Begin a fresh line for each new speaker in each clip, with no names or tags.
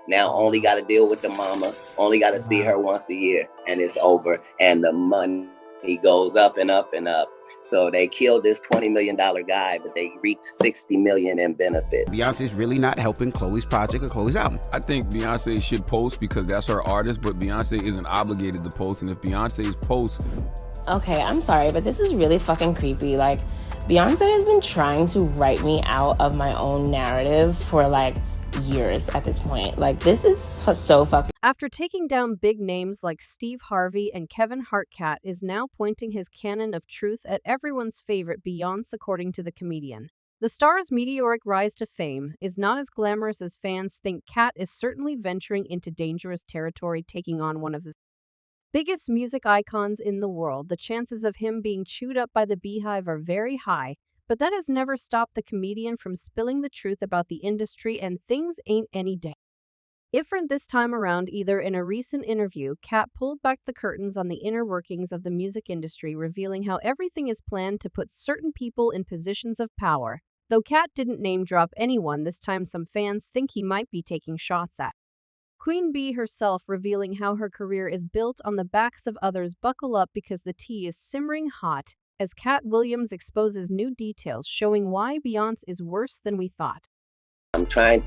Now only got to deal with the mama, only got to see her once a year, and it's over. And the money goes up and up and up. So they killed this $20 million guy, but they reaped $60 million in benefit.
Beyonce's really not helping Chloe's project or Chloe's album.
I think Beyonce should post because that's her artist, but Beyonce isn't obligated to post. And if Beyonce's post...
Okay, I'm sorry, but this is really fucking creepy. Like, Beyonce has been trying to write me out of my own narrative for, like, years at this point. Like, this is so fucking...
After taking down big names like Steve Harvey and Kevin Hart, Katt is now pointing his cannon of truth at everyone's favorite Beyonce, according to the comedian. The star's meteoric rise to fame is not as glamorous as fans think. Katt is certainly venturing into dangerous territory, taking on one of the biggest music icons in the world. The chances of him being chewed up by the beehive are very high, but that has never stopped the comedian from spilling the truth about the industry, and things ain't any day different this time around either. In a recent interview, Katt pulled back the curtains on the inner workings of the music industry, revealing how everything is planned to put certain people in positions of power. Though Katt didn't name-drop anyone this time, some fans think he might be taking shots at Queen Bee herself, revealing how her career is built on the backs of others. Buckle up because the tea is simmering hot as Katt Williams exposes new details showing why Beyonce is worse than we thought.
I'm trying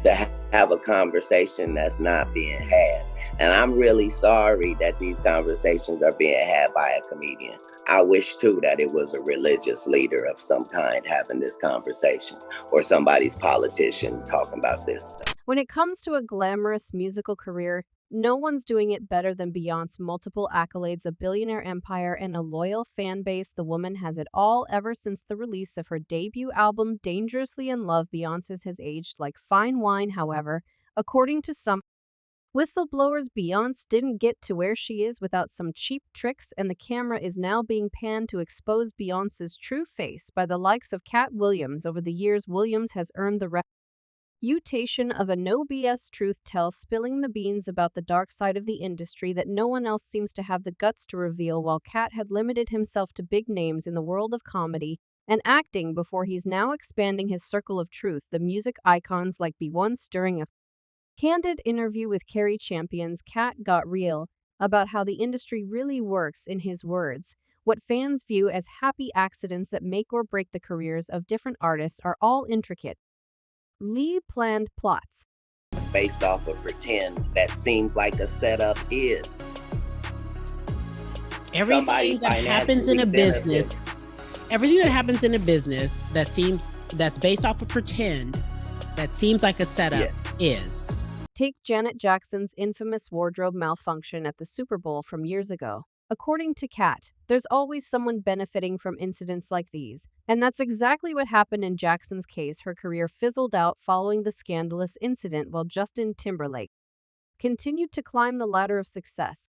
to have a conversation that's not being had. And I'm really sorry that these conversations are being had by a comedian. I wish too that it was a religious leader of some kind having this conversation, or somebody's politician talking about this.
When it comes to a glamorous musical career, no one's doing it better than Beyonce. Multiple accolades, a billionaire empire, and a loyal fan base. The woman has it all ever since the release of her debut album, Dangerously in Love. Beyonce has aged like fine wine, however. According to some whistleblowers, Beyonce didn't get to where she is without some cheap tricks, and the camera is now being panned to expose Beyonce's true face by the likes of Katt Williams. Over the years, Williams has earned the reputation of a no BS truth teller, spilling the beans about the dark side of the industry that no one else seems to have the guts to reveal. While Katt had limited himself to big names in the world of comedy and acting before, he's now expanding his circle of truth, the music icons like Beyonce. During a candid interview with Carrie Champions, Katt got real about how the industry really works. In his words, what fans view as happy accidents that make or break the careers of different artists are all intricate planned plots.
It's based off of pretend that seems like a setup is.
Everything that happens in a business, everything that happens in a business that's based off of pretend, that seems like a setup, is.
Take Janet Jackson's infamous wardrobe malfunction at the Super Bowl from years ago. According to Katt, there's always someone benefiting from incidents like these, and that's exactly what happened in Jackson's case. Her career fizzled out following the scandalous incident, while Justin Timberlake continued to climb the ladder of success.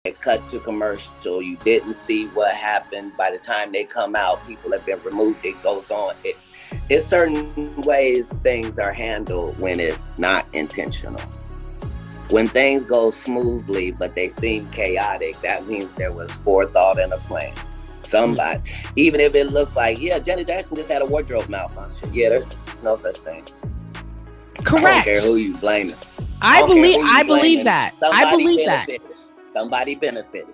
It cut to commercial, you didn't see what happened. By the time they come out, people have been removed, it goes on. It's certain ways things are handled when it's not intentional. When things go smoothly, but they seem chaotic, that means there was forethought and a plan. Somebody, even if it looks like, yeah, Janet Jackson just had a wardrobe malfunction. Yeah, there's no such thing.
Correct.
I don't care who you blaming.
I believe that.
Somebody benefited.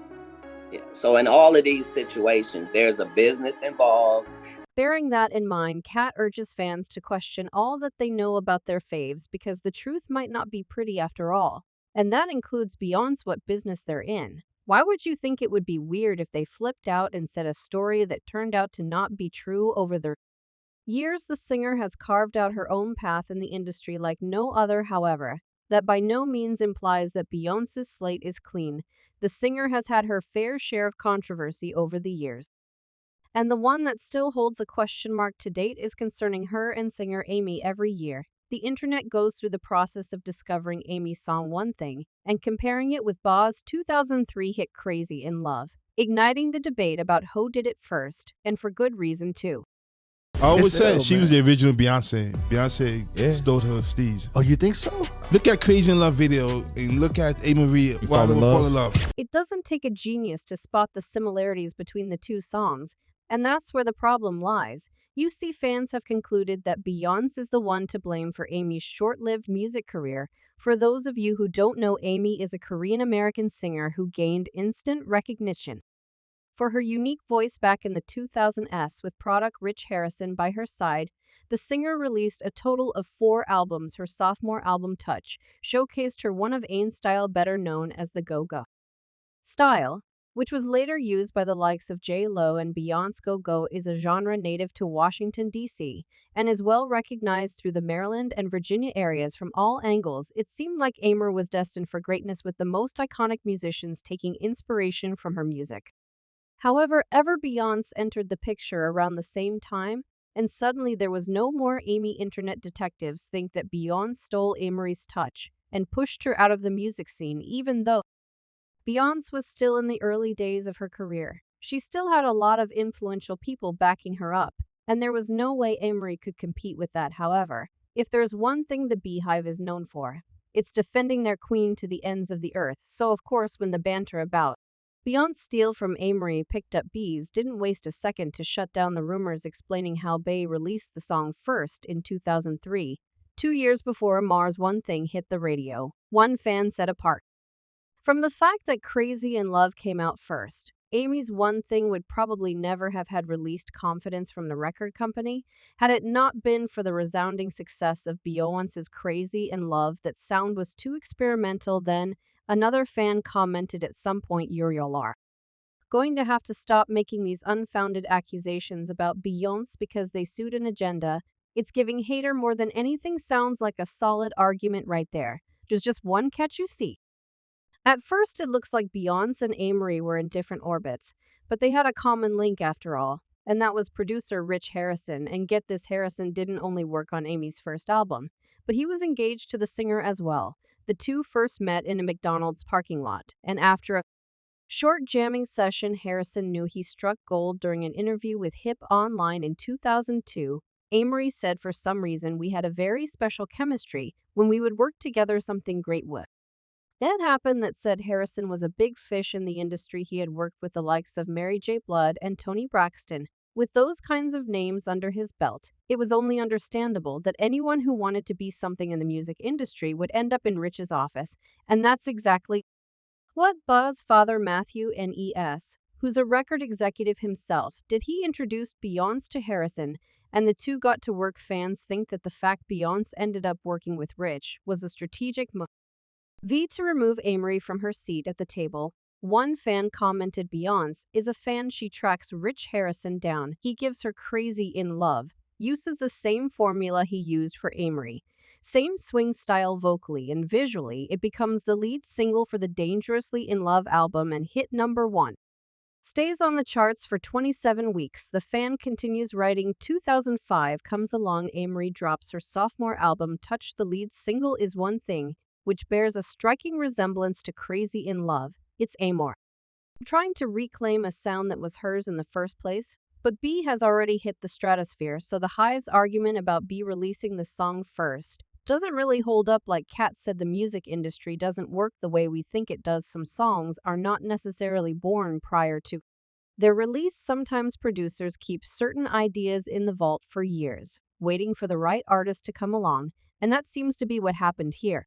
Yeah. So in all of these situations, there's a business involved.
Bearing that in mind, Katt urges fans to question all that they know about their faves, because the truth might not be pretty after all. And that includes Beyonce, what business they're in. Why would you think it would be weird if they flipped out and said a story that turned out to not be true? Over the years, the singer has carved out her own path in the industry like no other. However, that by no means implies that Beyonce's slate is clean. The singer has had her fair share of controversy over the years, and the one that still holds a question mark to date is concerning her and singer Amy. Every year, the internet goes through the process of discovering Amy's song One Thing and comparing it with Baw's 2003 hit Crazy in Love, igniting the debate about who did it first, and for good reason too.
I always said she was the original Beyonce. Beyonce stole her steez.
Oh, you think so?
Look at Crazy in Love video and look at A. Marie, Why We Fall in Love.
It doesn't take a genius to spot the similarities between the two songs, and that's where the problem lies. You see, fans have concluded that Beyonce is the one to blame for Amy's short-lived music career, For those of you who don't know, Amy is a Korean-American singer who gained instant recognition for her unique voice back in the 2000s with product Rich Harrison by her side. The singer released a total of 4 albums. Her sophomore album, Touch, showcased her one of Ain's style, better known as the go-go style, which was later used by the likes of J-Lo and Beyonce. Go-go is a genre native to Washington, D.C., and is well recognized through the Maryland and Virginia areas from all angles. It seemed like Amy was destined for greatness, with the most iconic musicians taking inspiration from her music. However, Beyonce entered the picture around the same time, and suddenly there was no more Amy. Internet detectives think that Beyonce stole Amy's touch and pushed her out of the music scene. Even though Beyonce was still in the early days of her career, she still had a lot of influential people backing her up, and there was no way Amy could compete with that. However, if there's one thing the Beehive is known for, it's defending their queen to the ends of the earth. So of course, when the banter about Beyonce's steal from Amy picked up, Bees didn't waste a second to shut down the rumors, explaining how Bey released the song first in 2003, 2 years before Mars One Thing hit the radio. One fan said, apart from the fact that Crazy in Love came out first, Amy's One Thing would probably never have had released confidence from the record company had it not been for the resounding success of Beyonce's Crazy in Love. That sound was too experimental. Then another fan commented, at some point y'all are going to have to stop making these unfounded accusations about Beyonce because they suit an agenda. It's giving hater more than anything. Sounds like a solid argument right there. There's just one catch, you see. At first, it looks like Beyonce and Amy were in different orbits, but they had a common link after all, and that was producer Rich Harrison. And get this, Harrison didn't only work on Amy's first album, but he was engaged to the singer as well. The two first met in a McDonald's parking lot, and after a short jamming session, Harrison knew he struck gold. During an interview with Hip Online in 2002, Amy said, for some reason, we had a very special chemistry when we would work together, something great would that happened. That said, Harrison was a big fish in the industry. He had worked with the likes of Mary J. Blige and Toni Braxton. With those kinds of names under his belt, it was only understandable that anyone who wanted to be something in the music industry would end up in Rich's office, and that's exactly what Buzz father Matthew Nes, who's a record executive himself, did. He introduced Beyonce to Harrison, and the two got to work. Fans think that the fact Beyonce ended up working with Rich was a strategic move to remove Amy from her seat at the table. One fan commented, Beyonce is a fan. She tracks Rich Harrison down. He gives her Crazy in Love, uses the same formula he used for Amy. Same swing style vocally and visually. It becomes the lead single for the Dangerously in Love album and hit #1. Stays on the charts for 27 weeks. The fan continues writing. 2005 comes along. Amy drops her sophomore album, Touch. The lead single is One Thing, which bears a striking resemblance to Crazy in Love. It's Amy trying to reclaim a sound that was hers in the first place. But B has already hit the stratosphere, so the Hive's argument about B releasing the song first doesn't really hold up. Like Katt said, the music industry doesn't work the way we think it does. Some songs are not necessarily born prior to their release. Sometimes producers keep certain ideas in the vault for years, waiting for the right artist to come along, and that seems to be what happened here.